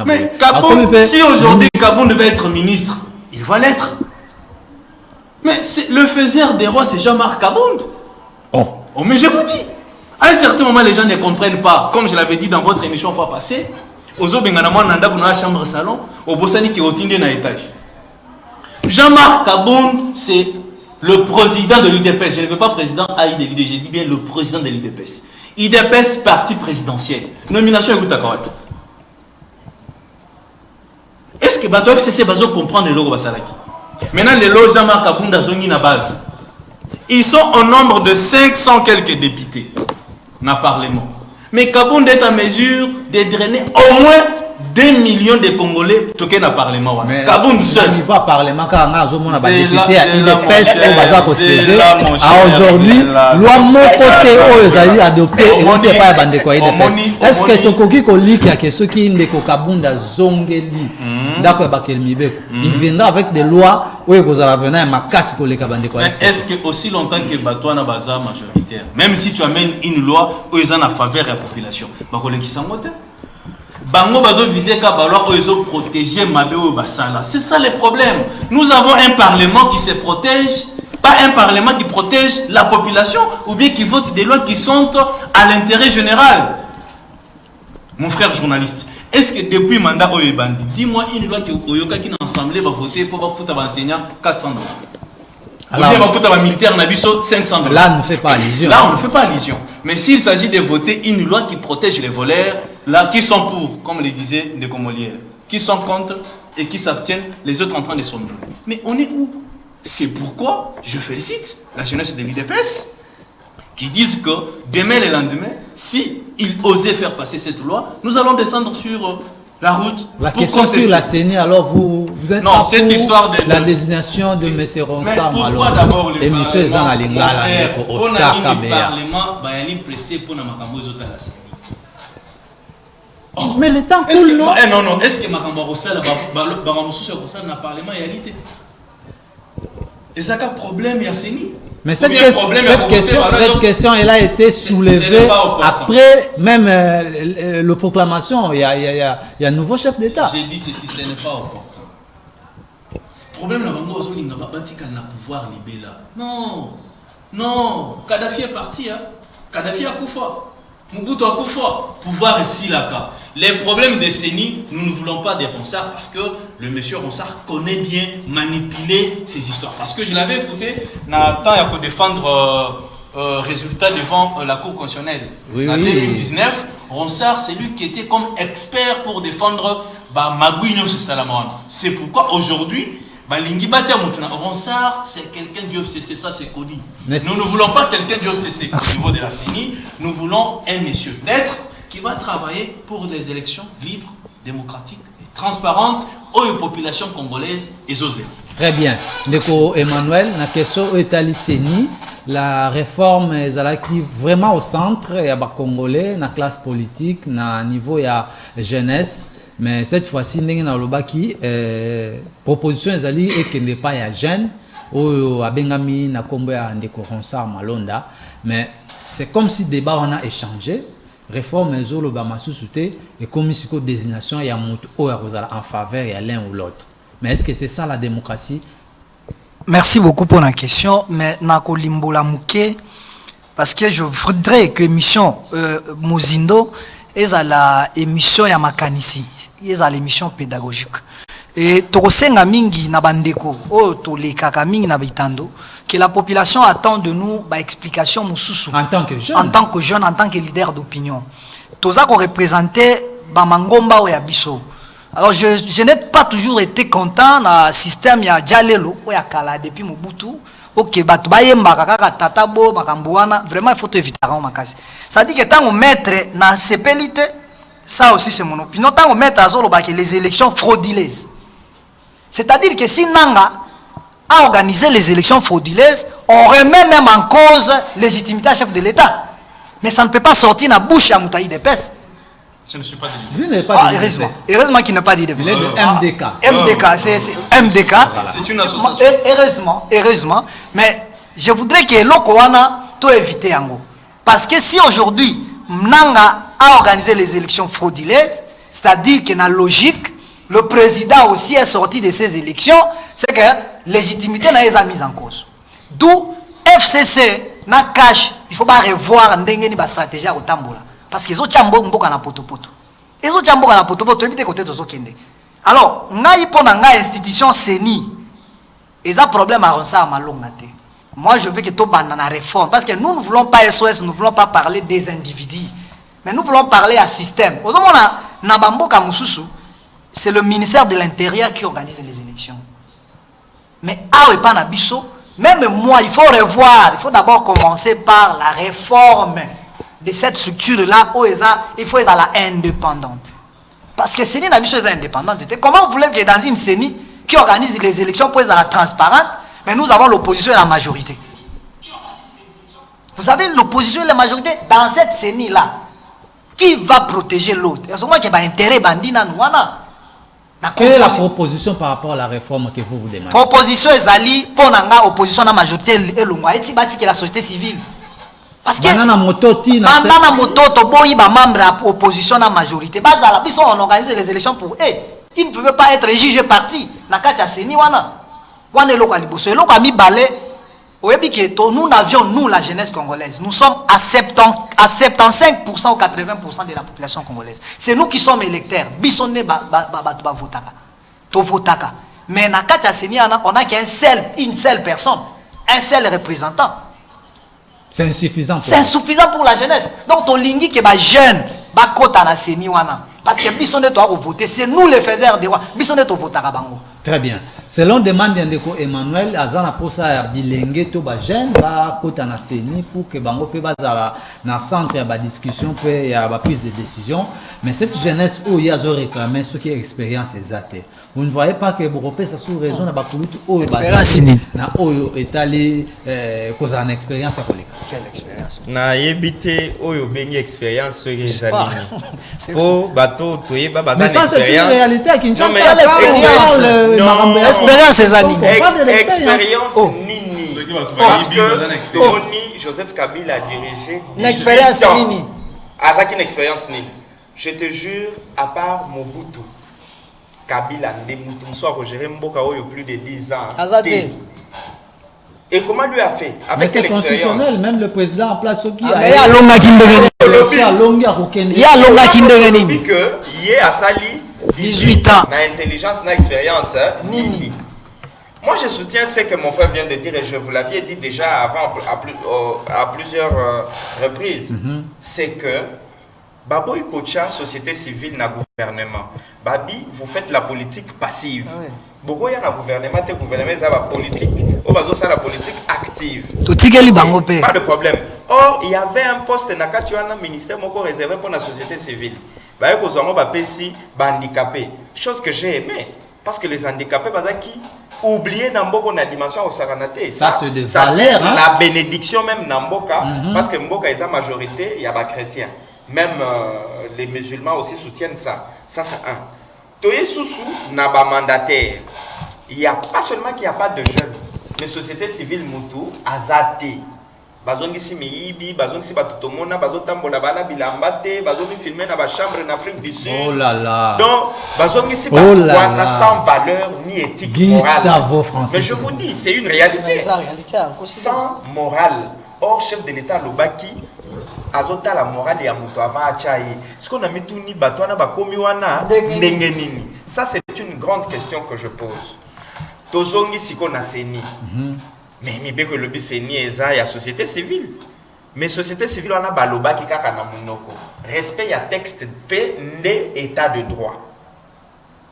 Mais Kabound, si aujourd'hui Kabound devait être ministre, il va l'être. Mais le faiseur des rois, c'est Jean-Marc Kabound. Oh, mais je vous dis, à un certain moment, les gens ne comprennent pas. Comme je l'avais dit dans votre émission fois passée, chambre salon, au Bossani qui est au Tindé na étage. Jean-Marc Kabound, c'est le président de l'IDPS. Je ne veux pas président AIDVD, je dis bien le président de l'IDPS. IDPS, parti présidentiel. Nomination est d'accord. Est-ce que Bato FCC va comprendre le logo Basalaki? Maintenant, les lois Jean-Marc Kabound a na base. Ils sont au nombre de 500 quelques députés dans le Parlement. Mais Kabound est en mesure de drainer au moins 2 millions de Congolais toqués dans le Parlement. Kabound seul. Il va au Parlement car on a député à l'IDPS au Bazar au CG. À aujourd'hui, loi mon côté aux alliés adopté et on ne pas bandé quoi IDPS. Est-ce que Tokoki Kolik a que ceux qui ne Kabound a zongeli d'accord bakel mibe. Il viendra avec des lois où il va venir ma casse pour les bandé quoi. Est-ce que aussi longtemps que Batouana Bazar majoritaire, même si tu amènes une loi où ils en a faveur de la population, bakolé qui s'en mote. Bango bazo viser ka balwa ozo protéger mabe o basala. C'est ça le problème. Nous avons un parlement qui se protège, pas un parlement qui protège la population ou bien qui vote des lois qui sont à l'intérêt général. Mon frère journaliste, est-ce que depuis le mandat Oyo Bandi, dis-moi une loi qui Oyoka qui l'Assemblée va voter pour foutre à enseignant 400 $. Alors, on va foutre à militaire Nabiso 500 $. Là, on ne fait pas allusion. Là, on ne fait pas allusion. Mais s'il s'agit de voter une loi qui protège les voleurs, là, qui sont pour, comme le disait Ndeko Molière, qui sont contre et qui s'abstiennent, les autres en train de sombrer. Mais on est où? C'est pourquoi je félicite la jeunesse de l'IDPS qui disent que demain et le lendemain, si ils osaient faire passer cette loi, nous allons descendre sur la route. La question sur la CENI, alors vous êtes non, cette histoire de la désignation de M. Ronsard. Mais pourquoi d'abord le M. Zan Lingala pour Oscar Kabea? Le Parlement pressé pour la Makambo Zota la CENI. Oh, mais le temps coule, non? Non. Est-ce que Makambo Rossel va dans le Parlement et alité? Et ça a un problème, il y a CENI. Mais cette question, elle a été soulevée après même la proclamation. Il y a un nouveau chef d'État. J'ai dit ceci, ce n'est pas opportun. Le problème, c'est n'a pas pouvoir libérer là. Non. Kadhafi est parti. Kadhafi a Koufa. Mobutu a Koufa. Pouvoir ici là. Les problèmes de CENI, nous ne voulons pas des Ronsard parce que le monsieur Ronsard connaît bien manipuler ces histoires. Parce que je l'avais écouté, Nathan a pu défendre résultat devant la Cour constitutionnelle. En 2019, Ronsard, c'est lui qui était comme expert pour défendre Magouino sur Salamone. C'est pourquoi aujourd'hui, Ronsard, c'est quelqu'un du FCC, ça c'est connu. Nous ne voulons pas quelqu'un du FCC au niveau de la CENI, nous voulons un monsieur d'être qui va travailler pour des élections libres, démocratiques et transparentes aux populations congolaises et osées. Très bien. Ndeko Emmanuel, la question est à l'ICENI. La réforme est vraiment au centre, il y a des Congolais, la classe politique, na niveau il y a jeunesse. mais cette fois-ci ndenge na lobaki proposition ezali ekende pa ya jeune oyo abengami na kombo ya ndeko Ronsard Malonda, mais c'est comme si débat on a échangé réforme ezoloba masusu te et comme si désignation ya moto oyo akozala en faveur ya l'un ou l'autre. Mais est-ce que c'est ça la démocratie? Merci beaucoup pour la question, mais nako limbola muke parce que je voudrais que émission Mozindo est à la émission ya makanisi, est à l'émission pédagogique. Et tokosenga mingi na bandeko o to le kaka mingi na bitando que la population attend de nous ba explication mususu en tant que jeune, en tant que leader d'opinion. Toza ko représenter ba mangomba o ya biso. Alors je n'ai pas toujours été content na système ya Jalelo o ya kala depuis Mobutu. OK, batu bayemba kaka tatabo makambuana, vraiment il faut éviter à makasi. Ça dit que tant on mettre na sepelite, ça aussi c'est mon opinion, tant on mettre à zolo ba que les élections frauduleuses. C'est-à-dire que si Nanga a organisé les élections frauduleuses, on remet même en cause légitimité à chef de l'État. Mais ça ne peut pas sortir dans la bouche à Moutaï Depes. Je ne suis pas lui n'est pas heureusement. Heureusement qu'il n'a pas dit Depes. Il est de MDK. MDK, c'est MDK. C'est une association. Heureusement. Mais je voudrais que l'Okoana tout éviter en gros. Parce que si aujourd'hui, Nanga a organisé les élections frauduleuses, c'est-à-dire que dans la logique, le président aussi est sorti de ces élections, c'est que légitimité n'a pas mise en cause. D'où FCC n'a cash, il faut pas revoir ndenge ba stratégie au tambola parce que zo chambo mboka na potopoto. Ezo chambo na potopoto ebite côté to zokende. Alors, ngai pona ngai institution CENI. Eza problème à Ronsard Malonga te. Moi je veux que to banda na réforme parce que nous ne voulons pas SOS, nous ne voulons pas parler des individus. Mais nous voulons parler à système. Ozomona na bamboka mususu. C'est le ministère de l'Intérieur qui organise les élections. Mais pas Nabiso, même moi, il faut revoir, il faut d'abord commencer par la réforme de cette structure-là, il faut être à la indépendante. Parce que CENI Nabiso est indépendante. Comment vous voulez que dans une CENI qui organise les élections pour être à la transparente, mais nous avons l'opposition et la majorité. Vous avez l'opposition et la majorité dans cette CENI-là. Qui va protéger l'autre? Il y a qui va intérêt bandina nouana. Quelle est la proposition par rapport à la réforme que vous demandez? Proposition ezali pour nanga opposition na majorité elongwa eti bati que la société civile. Parce que banana moto to boyi ba membre à opposition na majorité. Bazala biso on organise les élections pour ils ne pouvaient pas être jugés parti na kati ya seni wana. Wana eloko liboso eloko mi balé oyebi que nous n'avions nous la jeunesse congolaise. Nous sommes à 75% ou 80% de la population congolaise. C'est nous qui sommes électeurs. Bisonne ba votaka. To votaka. Mais na kati seni on a une seule personne, un seul représentant. C'est insuffisant. C'est insuffisant pour la jeunesse. Donc to lingi que ba jeune ba kota na seni wana. Parce que bisonne doit voter, c'est nous les faiseurs des rois. Bisonne to votaka bango. Très bien. Selon demande d'Indeko Emmanuel, Azana Posa ya bilenge to ba jeune ba kota na seni pour que bango pe bazala na centre ya ba discussion pe ya ba prise de décision. Mais cette jeunesse où il y a réclamé ce qui est expérience exacte. Vous ne voyez pas que Boropé ça sous raison na ba kulutu o na oyo étalé cause en expérience à koleka. Quelle expérience? Na yebité oyo bengi expérience ce que ça dit. Oh bateau toyé ba bazana expérience. Mais ça c'est une réalité à Kinshasa. L'expérience c'est ça nini. Expérience nini. Parce que Tony Joseph Kabila a dirigé une expérience nini. Azaki une expérience nini. Je te jure à part Mobutu Kabila Ndemutu soit géré Mboka Oyo plus de 10 ans. Azate. Et comment lui a fait avec cette expérience? Constitutionnel, même le président en place qui a ya longa kindegeni. Ya longa kindegeni. Que hier à Sali 18 ans. Na intelligence, na expérience nini. Moi je soutiens ce que mon frère vient de dire et je vous l'avais dit déjà avant à plusieurs reprises. C'est que Baboy Kocha, société civile, na gouvernement. Babi, vous faites la politique passive. Beaucoup y a la gouvernement, le gouvernement c'est la politique. Au bas ça la politique active. Pas de problème. Or, il y avait un poste dans le ministère réservé pour la société civile. Bah, ils ont handicapés. Chose que j'ai aimé. Parce que les handicapés, qui oublier Namboka la dimension au Saranate. Ça c'est des valeurs. La bénédiction même Namboka. Parce que Mboka est la majorité, il y a des chrétiens. Même les musulmans aussi soutiennent ça. Ça c'est un. Toye Soussou n'a pas mandataire. Il n'y a pas seulement qu'il n'y a pas de jeunes, mais société civile Moutou, Azate. Bazongi si miibi, bazongi si batutomona, bazotambola bana bilambate, bazongi filmer dans la chambre en Afrique du Sud. Oh là là. Donc, bazongi si là sans valeur ni éthique Gustavo morale. Francis. Mais je vous dis, c'est une réalité. Sans morale. Or, chef de l'État Lobaki, azota la morale et Amouto avant Achaï. Ce qu'on a mis tout ni batouana bakomiwana, nengenini. Ça, c'est une grande question que je pose. Tozongi si qu'on a séni. Mais bien que le but c'est niaisa, il y a société civile. Mais société civile, on a baloba qui kaka na munoko. Respect, il y a texte P, né, état de droit.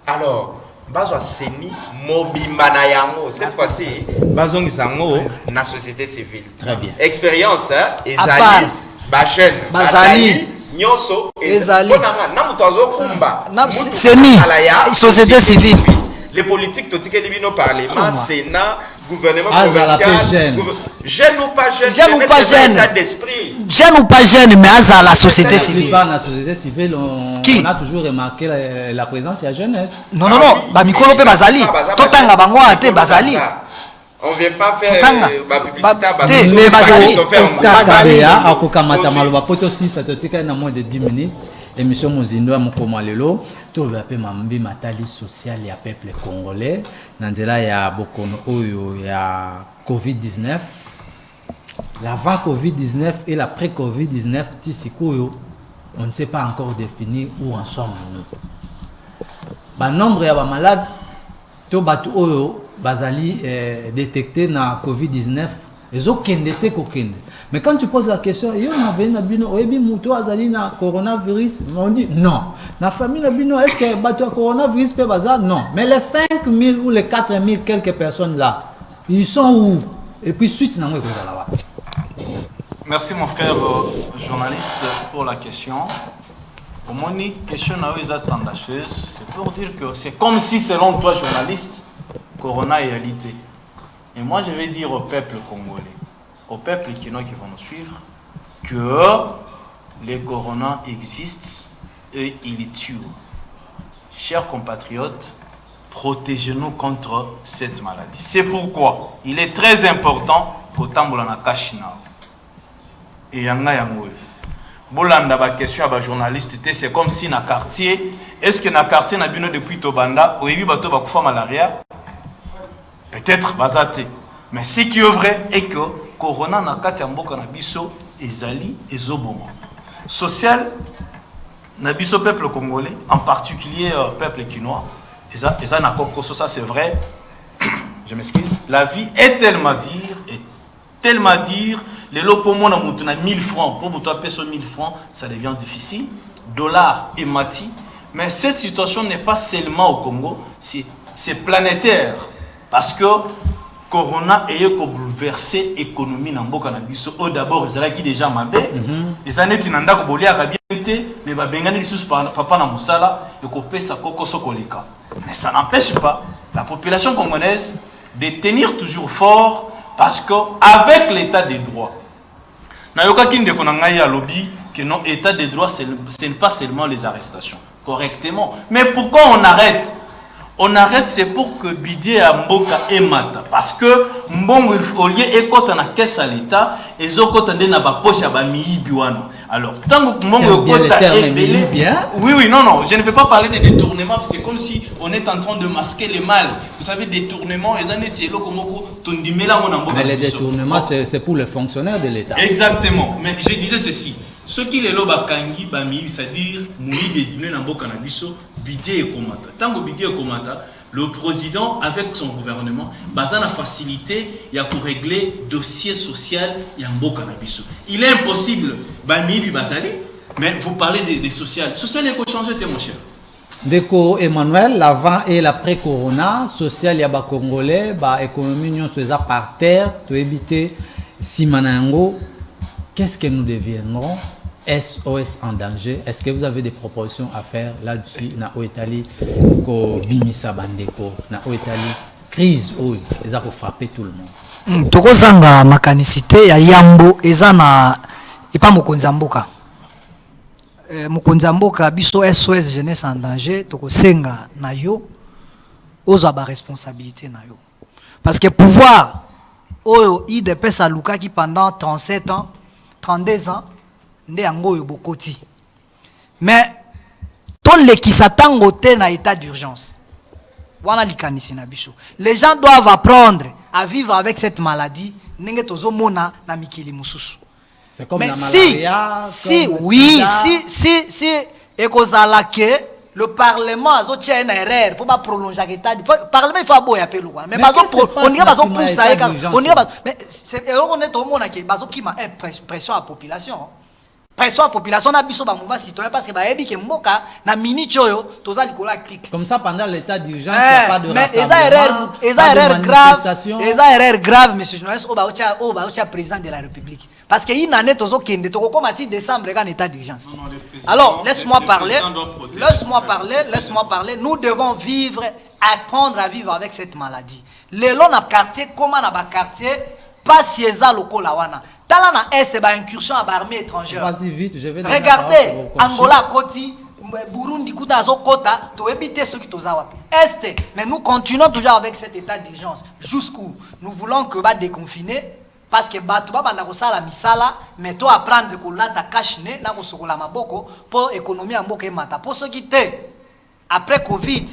Alors, bazo seni mobimana yango cette fois-ci, bazo ngizango na société civile. Très bien. Expérience, ezali, bachen, bazali, nyoso, ezali. Na mutazo kumba. Seni, société civile. Les politiques, tout ce qui est parlement, Sénat, gouvernement provincial, jeune ou pas jeune, jeune ou pas jeune, jeune ou pas jeune, mais à la société civile. Dans la société civile, on a toujours remarqué la présence de la jeunesse. Non, non, non, Bamikolo pe bazali, totanga bango ate bazali. On vient pas faire ma publicité, mais bazali. Oscar Kabea, akokamata maloba poto 6 atotika na moins de 10 minutes. Émission Mozindo à Mokomalelo, tout le peu mambi matali social ya peuple congolais. Nanzela ya bokono oyo ya Covid-19. L'avant Covid-19 et l'après Covid-19, tisikoyo, on ne sait pas encore définir où en sommes nous. Ba nombre ya ba malades to batu oyo bazali détecté na Covid-19, ils ont kendese kokende. Mais quand tu poses la question, coronavirus, on dit non. La famille est-ce que le coronavirus peut bazar? Non. Mais les 5000 ou les 4000 quelques personnes là, ils sont où? Et puis suite, merci mon frère journaliste pour la question. Pour moi, une question tendancieuse, c'est pour dire que c'est comme si selon toi journaliste, corona est réalité. Et moi je vais dire au peuple congolais, au peuple qui vont nous suivre, que les corona existent et ils tuent. Chers compatriotes, protégez-nous contre cette maladie. C'est pourquoi il est très important pour Tamboulana Kachina. Et Yanga Yangoy. Bolanda ba question à ba journaliste, c'est comme si na quartier, est-ce que na quartier na bino depuis Tobanda, au début bato ba kufa malaria? Peut-être bazate. Mais ce qui est vrai est que corona na kati mboka na biso ezali ezoboma. Social na biso peuple congolais, en particulier peuple quinois, eza na kokoso, ça c'est vrai. Je m'excuse. La vie est tellement dire, les lots pour moi na 1000 francs, pour vous taper sur 1000 francs, ça devient difficile. Dollars et mati. Mais cette situation n'est pas seulement au Congo, c'est planétaire. Parce que Corona est bouleversé l'économie dans mboka na biso. D'abord, ils qui déjà mabé. Les années tinanda ko bolia ka bien mais ba bengani lisusu papa na musala et ko pesa koko sokoleka. Mais ça n'empêche pas la population congolaise de tenir toujours fort parce que avec l'état des droits. Na yoka kinde ko na ngai ya lobby que non état des droits ce n'est pas seulement les arrestations correctement. Mais pourquoi on arrête? On arrête, c'est pour que Bidé à Mboka et Mata. Parce que Mbongo, au lieu de na caisse à l'État, ils ont coté na ba poche à ba biwano. Alors, tant que Mbongo est belé, oui, non, je ne vais pas parler de détournement, c'est comme si on est en train de masquer les mal. Vous savez, détournement, ils en étaient là comme mais les détournements, c'est pour les fonctionnaires de l'État. Exactement. Mais je disais ceci. Ce qui est là, c'est-à-dire, Moïbe Dimé Nambo Kanabiso, Bidé et Komata. Tant que Bidé et Komata, le président, avec son gouvernement, a facilité pour régler dossier social Yambo Kanabiso. Il est impossible, Bamibi Bazali, mais vous parlez des social. Social est changé, mon cher. Déco Emmanuel, l'avant et l'après-corona, social yaba congolais, économie nous faisons par terre, pour éviter Simanango. Qu'est-ce que nous deviendrons? SOS en danger. Est-ce que vous avez des propositions à faire là-dessus? Na Oetali, ko bimisa bandeko, na Oetali, crise où ils ont frappé tout le monde. Tokozanga makanicité ya Yambo ezana ipa mokonzi mboka. Mukonzamboka biso SOS jeunesse en danger tokosenga na yo oza ba responsabilité na yo parce que pouvoir oyo IDPS aluka qui pendant 37 ans 32 ans nde yango yo bokoti mais ton lekisa tango te na état d'urgence wana likanisi na biso les gens doivent apprendre à vivre avec cette maladie ndenge tozomona na mikili mususu. C'est comme mais la malaria, si comme oui sida. si ekozala que le parlement azotia une erreur pour pas prolonger l'état du parlement il faut aboya pe lokwa mais bazo on dirait bazo pousser on dirait mais c'est on est au monde que bazo qui ma pression à la population pression à la population na biso ba mouvement citoyen parce que ba yebi ke mboka na minute oyo toza likola clic comme ça pendant l'état d'urgence il n'y a pas de mais rassemblement, erreur grave monsieur journaliste o ba ocha président de la République parce que une année tozo kende to ko mati décembre quand état d'urgence. Alors laisse-moi parler nous devons apprendre à vivre avec cette maladie les longs na quartier comment na ba quartier pas sieza lokola wana tala na est ba incursion à armée étrangère. Vas-y vite, je vais regardez Angola Koti Burundi kuta azo kota to éviter ceux qui toza wapi est mais nous continuons toujours avec cet état d'urgence jusqu'où nous voulons que va déconfiner parce que batu baba na kosala misala mais to apprendre ko lata cash ne na ko sokola maboko pour économie en mboka emata pour ceux qui te après Covid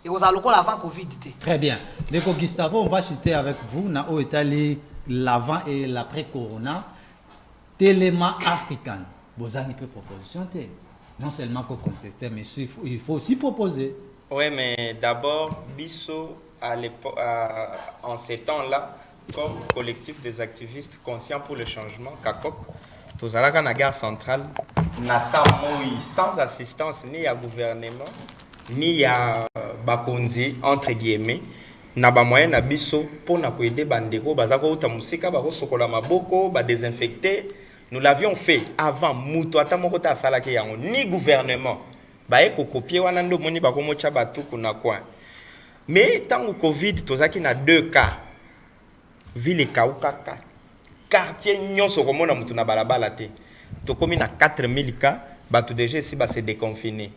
et aux alocaux avant Covid. Très bien. Deko Gustavo, on va chuter avec vous na au Italie l'avant et l'après corona téléma africain. Bozani peut proposition non seulement pour contester mais il faut aussi proposer. Oui, mais d'abord biso à l'époque en ces temps-là comme collectif des activistes conscients pour le changement CACOC tozalaka na gare centrale na samoi sans assistance ni à gouvernement ni à bakonzi entre guillemets na ba moyen na biso pour na ko aider bandeko bazako uta musika ba ko sokola maboko ba désinfecter. Nous l'avions fait avant muto ata moko ta salaki yango ni gouvernement ba eko copier wana ndo moni ba ko mocha batu kuna kwa mais tango Covid tozaki na 2 cas ville kaukaka quartier nyonso komona mutu na balabala te tokomi na 4000 cas batu déjà ici ba se déconfiner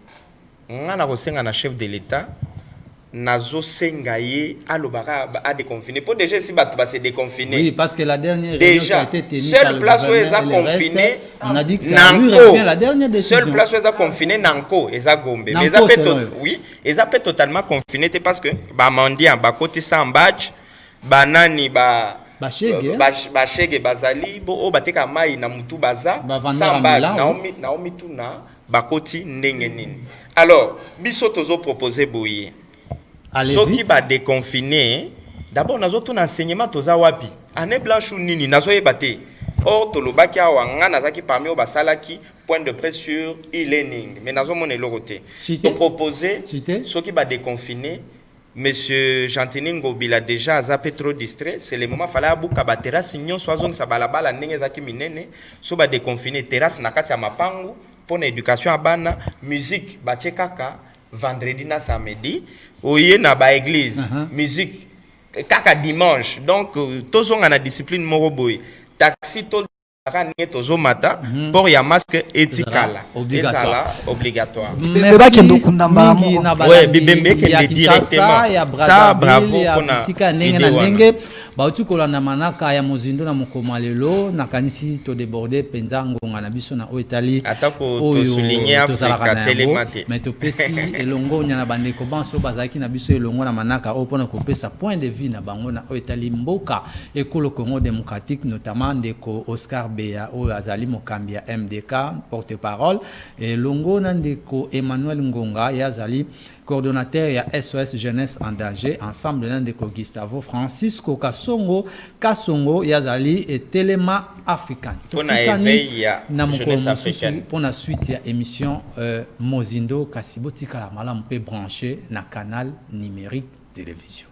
ngana ko senga na chef de l'état nazo sengaye alobaka a déconfiné pour déjà ici batu ba se déconfiner. Oui, parce que la dernière déjà réunion qui a été tenue seule place où ils ont confiné on a dit que ça lui revient la dernière décision. Seule place où ils ont confiné Nanko et ça Gombe mais ils ont oui ils ont totalement confiné parce que ba mandia ba côté sans badge banani ba bashege bazali bo o bateka mai na mutu baza samba naomi tuna bakoti ndenge nini. Alors biso tozo proposer boye soki ba déconfiner d'abord nazo tout enseignement toza wapi année blanche ou nini nazo yebate or tolobaki awa nga nazaki parmi o basalaki point de presse sur e-learning mais nazo mona elorote to proposer soki ba déconfiner. Monsieur Jantini Ngobila déjà zappé trop distrait, c'est le moment fallait abuka ba terrasse nyon so zone sa balabala ndenge zaki minene so ba déconfiner terrasse na kati ya mapangu pour na éducation abana musique ba kaka vendredi na samedi oye na ba église musique kaka dimanche donc tozonga na discipline moko boy taxi to tozo mata pour ya masque etikala obligatoire beba kendo kundamba ouais bibembe ke directement ça bravo pona sika ndenge na ndenge bautu kolanda manaka ya mozindo na mokoma lelo nakanisi to déborder penza ngonga na biso na Italie atako to souligner Africa télématé mais to pesi elongo nya na bandeko banso bazaki na biso elongo na manaka opona ko pesa point de vue na bango na Italie mboka ekolo Congo démocratique notamment ndeko Oscar Beya o azali mokambi ya MDK porte-parole et longo na ndeko Emmanuel Ngonga ya azali coordonnateur ya SOS jeunesse en danger ensemble na ndeko Gustavo Francisco Kasongo yazali et Téléma africain pona éveil ya jeunesse africaine pona suite ya émission Mozindo Kasibotika la malamu pe branché na canal numérique télévision.